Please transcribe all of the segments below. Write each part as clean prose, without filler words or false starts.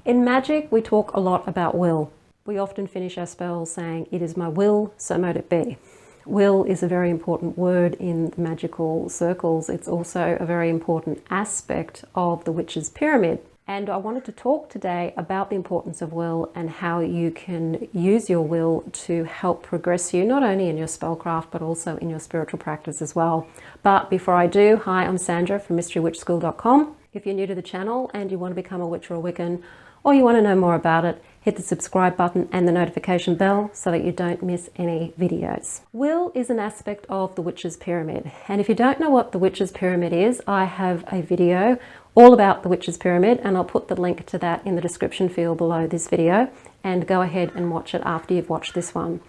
In magic, we talk a lot about will. We often finish our spells saying, "It is my will, so mote it be." Will is a very important word in magical circles. It's also a very important aspect of the Witch's Pyramid. And I wanted to talk today about the importance of will and how you can use your will to help progress you, not only in your spellcraft, but also in your spiritual practice as well. But before I do, hi, I'm Sandra from MysteryWitchSchool.com. If you're new to the channel and you want to become a witch or a Wiccan, or you want to know more about it, hit the subscribe button and the notification bell so that you don't miss any videos. Will is an aspect of the Witch's Pyramid. And if you don't know what the Witch's Pyramid is, I have a video all about the Witch's Pyramid, and I'll put the link to that in the description field below this video, and go ahead and watch it after you've watched this one,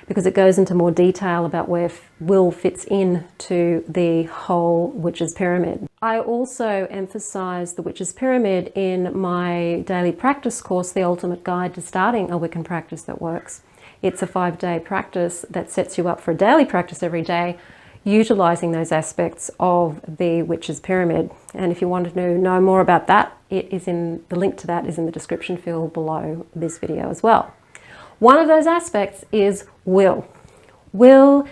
because it goes into more detail about where will fits into the whole Witch's Pyramid. I also emphasize the Witch's Pyramid in my daily practice course, The Ultimate Guide to Starting a Wiccan Practice That Works. It's a 5-day practice that sets you up for a daily practice every day, utilizing those aspects of the Witch's Pyramid. And if you want to know more about that, the link to that is in the description field below this video as well. One of those aspects is will. Will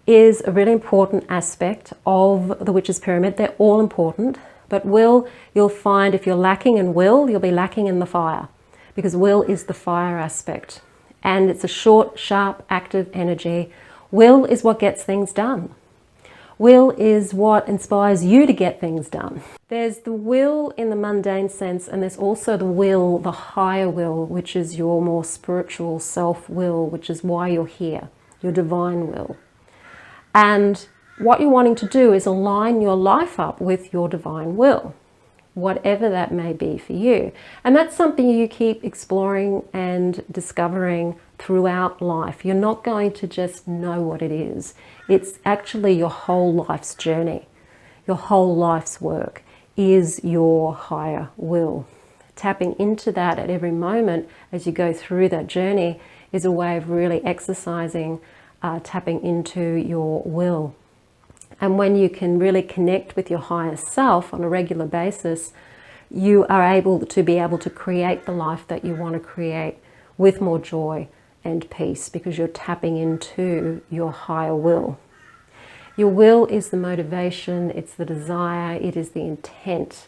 is a really important aspect of the Witch's Pyramid. They're all important, but will, you'll find if you're lacking in will, you'll be lacking in the fire, because will is the fire aspect. And it's a short, sharp, active energy. Will is what gets things done. Will is what inspires you to get things done. There's the will in the mundane sense, and there's also the will, the higher will, which is your more spiritual self-will, which is why you're here, your divine will. And what you're wanting to do is align your life up with your divine will, whatever that may be for you. And that's something you keep exploring and discovering throughout life. You're not going to just know what it is. It's actually your whole life's journey. Your whole life's work is your higher will. Tapping into that at every moment as you go through that journey is a way of really exercising, tapping into your will. And when you can really connect with your higher self on a regular basis, you are able to create the life that you want to create with more joy and peace, because you're tapping into your higher will. Your will is the motivation, it's the desire, it is the intent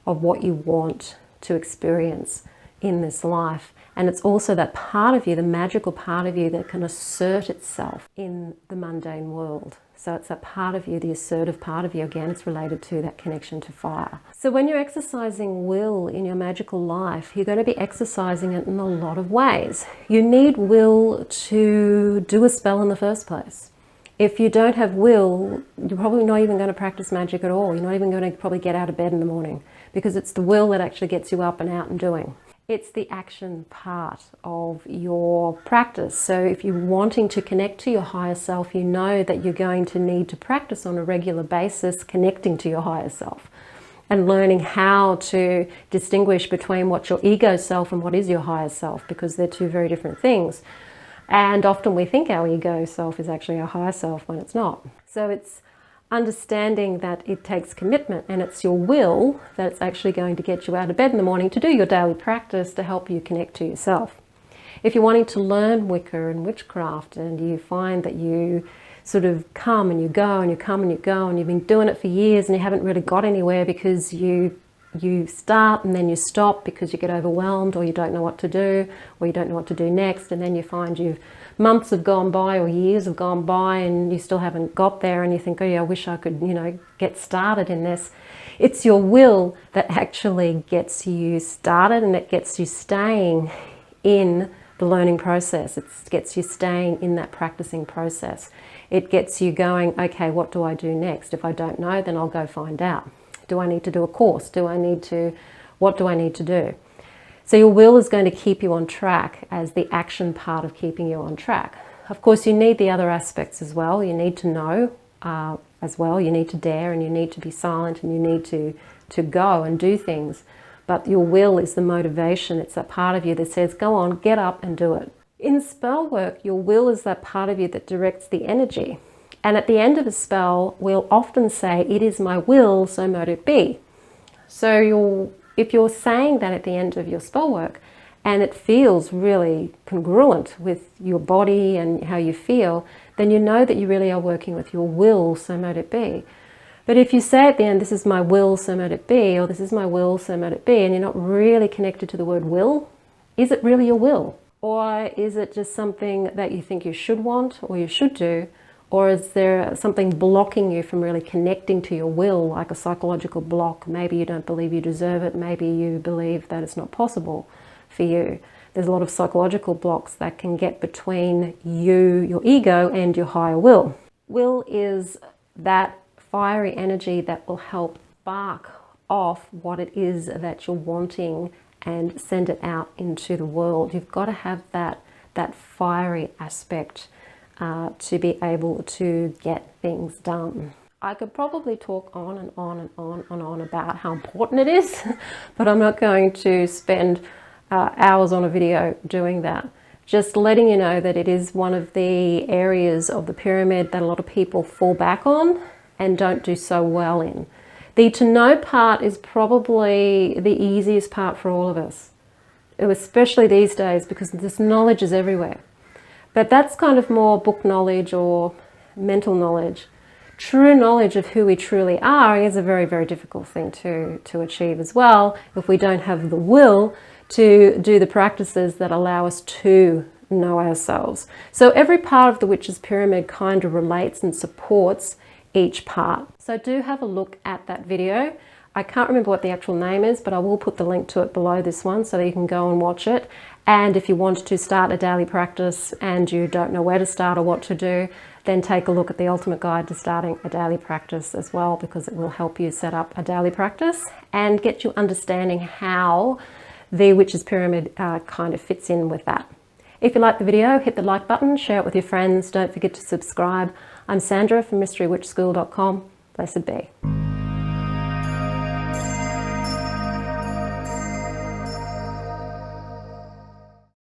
of what you want to experience in this life. And it's also that part of you, the magical part of you, that can assert itself in the mundane world. So it's that part of you, the assertive part of you. Again, it's related to that connection to fire. So when you're exercising will in your magical life, you're going to be exercising it in a lot of ways. You need will to do a spell in the first place. If you don't have will, you're probably not even going to practice magic at all. You're not even going to probably get out of bed in the morning, because it's the will that actually gets you up and out and doing. It's the action part of your practice. So if you're wanting to connect to your higher self, you know that you're going to need to practice on a regular basis connecting to your higher self and learning how to distinguish between what's your ego self and what is your higher self, because they're two very different things. And often we think our ego self is actually our higher self when it's not. So it's understanding that it takes commitment, and it's your will that's actually going to get you out of bed in the morning to do your daily practice to help you connect to yourself. If you're wanting to learn Wicca and witchcraft, and you find that you sort of come and you go and you come and you go, and you've been doing it for years and you haven't really got anywhere because you start and then you stop because you get overwhelmed, or you don't know what to do, or you don't know what to do next, and then you find months have gone by or years have gone by and you still haven't got there, and you think, oh yeah, I wish I could, get started in this. It's your will that actually gets you started, and it gets you staying in the learning process. It gets you staying in that practicing process. It gets you going, okay, what do I do next? If I don't know, then I'll go find out. Do I need to do a course? What do I need to do? So your will is going to keep you on track as the action part of keeping you on track. Of course, you need the other aspects as well. You need to know as well. You need to dare, and you need to be silent, and you need to go and do things. But your will is the motivation. It's that part of you that says, go on, get up and do it. In spell work, your will is that part of you that directs the energy. And at the end of a spell, we'll often say, it is my will, so mote it be. So If you're saying that at the end of your spell work and it feels really congruent with your body and how you feel, then you know that you really are working with your will, so mote it be. But if you say at the end, this is my will, so mote it be, or this is my will, so mote it be, and you're not really connected to the word will, is it really your will? Or is it just something that you think you should want or you should do? Or is there something blocking you from really connecting to your will, like a psychological block? Maybe you don't believe you deserve it. Maybe you believe that it's not possible for you. There's a lot of psychological blocks that can get between you, your ego, and your higher will. Will is that fiery energy that will help spark off what it is that you're wanting and send it out into the world. You've got to have that fiery aspect to be able to get things done. I could probably talk on and on and on and on about how important it is, but I'm not going to spend hours on a video doing that. Just letting you know that it is one of the areas of the pyramid that a lot of people fall back on and don't do so well in. The to know part is probably the easiest part for all of us, especially these days, because this knowledge is everywhere. But that's kind of more book knowledge or mental knowledge. True knowledge of who we truly are is a very, very difficult thing to achieve as well if we don't have the will to do the practices that allow us to know ourselves. So every part of the Witch's Pyramid kind of relates and supports each part. So do have a look at that video. I can't remember what the actual name is, but I will put the link to it below this one so that you can go and watch it. And if you want to start a daily practice and you don't know where to start or what to do, then take a look at the Ultimate Guide to Starting a Daily Practice as well, because it will help you set up a daily practice and get you understanding how the Witch's Pyramid kind of fits in with that. If you like the video, hit the like button, share it with your friends. Don't forget to subscribe. I'm Sandra from MysteryWitchSchool.com. Blessed be.